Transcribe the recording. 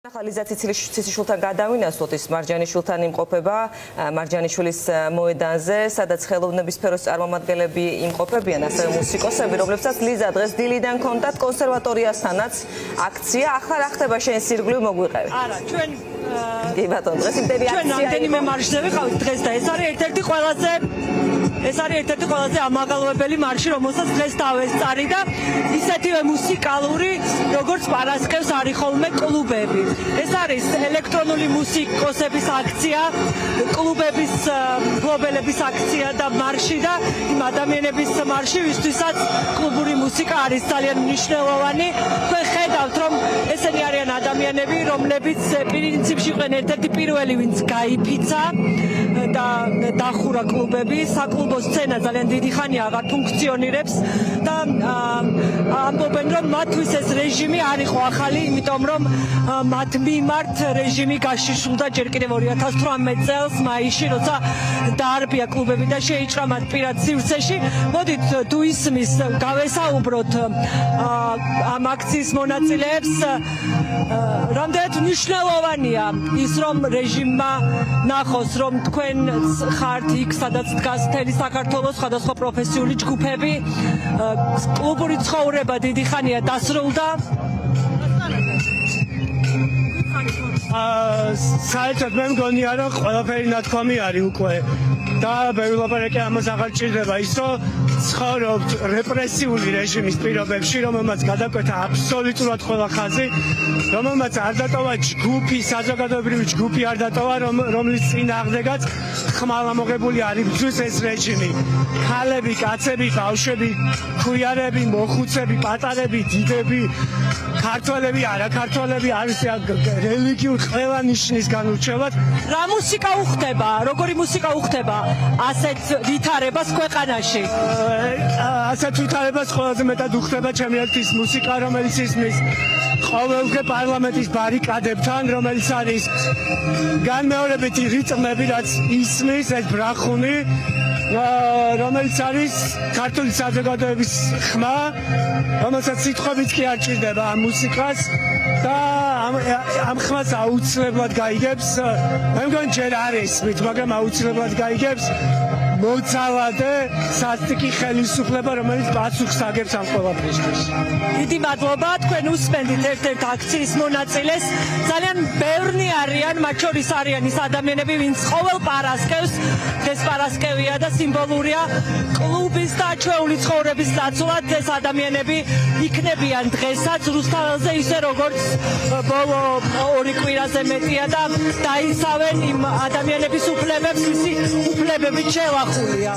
ხალიზა ციციშვილთან გადავინასვოთ ის მარჯანიშვილთან იმყოფება მარჯანიშვილის მოედანზე, სადაც ხელოვნების სფეროს წარმომადგენლები იმყოფებიან, ასევე მუსიკოსები, რომლებსაც ლიზა დღეს დილიდან ჰქონდათ კონსერვატორიასთანაც აქცია. ახლა რა ხდება შენ სირგლივ მოგვიყევი? არა, ჩვენ კი ბატონო, დღეს იმდენი აქცია. ჩვენ რამდენიმე მარშზე ვიყავით დღეს და ეს არის ერთ-ერთი ყველაზე ამაღლებელი მარში, რომელსაც დღეს დავესწარი და ისეთივე მუსიკალური, როგორც პარასკევს არის ხოლმე კლუბები. ეს არის ელექტრონული მუსიკოსების აქცია, კლუბების მფლობელების აქცია და მარში და იმ ადამიანების მარში, ვისთვისაც კლუბური მუსიკა არის ძალიან მნიშვნელოვანი. თქვენ ხედავთ, რომ ესენი არიან ადამიანები, რომლებიც პრინციპში იყვნენ ერთ-ერთი პირველი, ვინც გაიფიცა და დახურა კლუბები. საკლუბო სცენა ძალიან დიდი ხანია აღარ ფუნქციონირებს და ამბობენ, რომ მათთვის ეს რეჟიმი არ იყო ახალი, იმიტომ რომ მათ მიმართ რეჟიმი გაშიშვლდა ჯერ კიდევ 2018 წელს მაისში, როცა დაარბია კლუბები და შეიჭრა მათ პირად სივრცეში. მოდით თუ ისმის გავესაუბროთ ამ აქციის მონაწილეებს, რამდენად მნიშვნელოვანია ის, რომ რეჟიმმა ნახოს, რომ თქვენ ხართ იქ, სადაც დგას მთელი საქართველოს სხვადასხვა პროფესიული ჯგუფები, კლუბური ცხოვრება დიდი ხანია დასრულდა. საერთოდ მე მგონია, რომ ყველაფერი ნათქვამი არის უკვე და ბევრი ლაპარაკი ამას აღარ ჭირდება. ის რომ ცხოვრობთ რეპრესიული რეჟიმის პირობებში, რომელმაც გადაკვეთა აბსოლუტურად ყველა ხაზი, რომელმაც არ დატოვა ჯგუფი, საზოგადოებრივი ჯგუფი არ დატოვა, რომლის წინააღმდეგაც ხმალა მოღებული არ იბრძვის ეს რეჟიმი. ქალები, კაცები, ბავშვები, ქუიარები, მოხუცები, პატარები, დიდები, ქართველები, არაქართველები, არის რელიგიურ ყველა ნიშნის განურჩევად. რა მუსიკა უხდება, როგორი მუსიკა უხდება ასეთ ვითარებას ქვეყანაში? ასეთ ვითარებას ყველაზე მეტად უხდება ჩემი ერთის მუსიკა, რომელიც ისმის ყოველდღე პარლამენტის ბარიკადებთან, რომელიც არის განმეორებითი რიტმები, რაც ისმის ეს ბრახუნი, რომელიც არის ქართული საზოგადოების ხმა, რომელსაც სიტყვებიც კი არ ჭირდება ამ მუსიკას და ამ ხმას აუცილებლად გაიგებს, მე მგონი ჯერ არ ისმით, მაგრამ აუცილებლად გაიგებს მოძალადე სასტიკი ხელისუფლება, რომელიც პასუხს აგებს ამ ყველაფერს. დიდი მადლობა, თქვენ უსმენთ ერთ-ერთ აქციის მონაწილეს. ძალიან ბევრი არიან, მათ შორის არიან ის ადამიანები, ვინც ყოველ პარასკევს, დღეს პარასკევია და სიმბოლურია კლუბის და ჩვეული ცხოვრების დაცულად, ეს ადამიანები იქნებიან დღესაც რუსთაველზე, ისე როგორც ბოლო 2 კვირაზე მეტია და დაისავენ იმ ადამიანების უფლებებს, ვისი უფლებებით შეელახულია.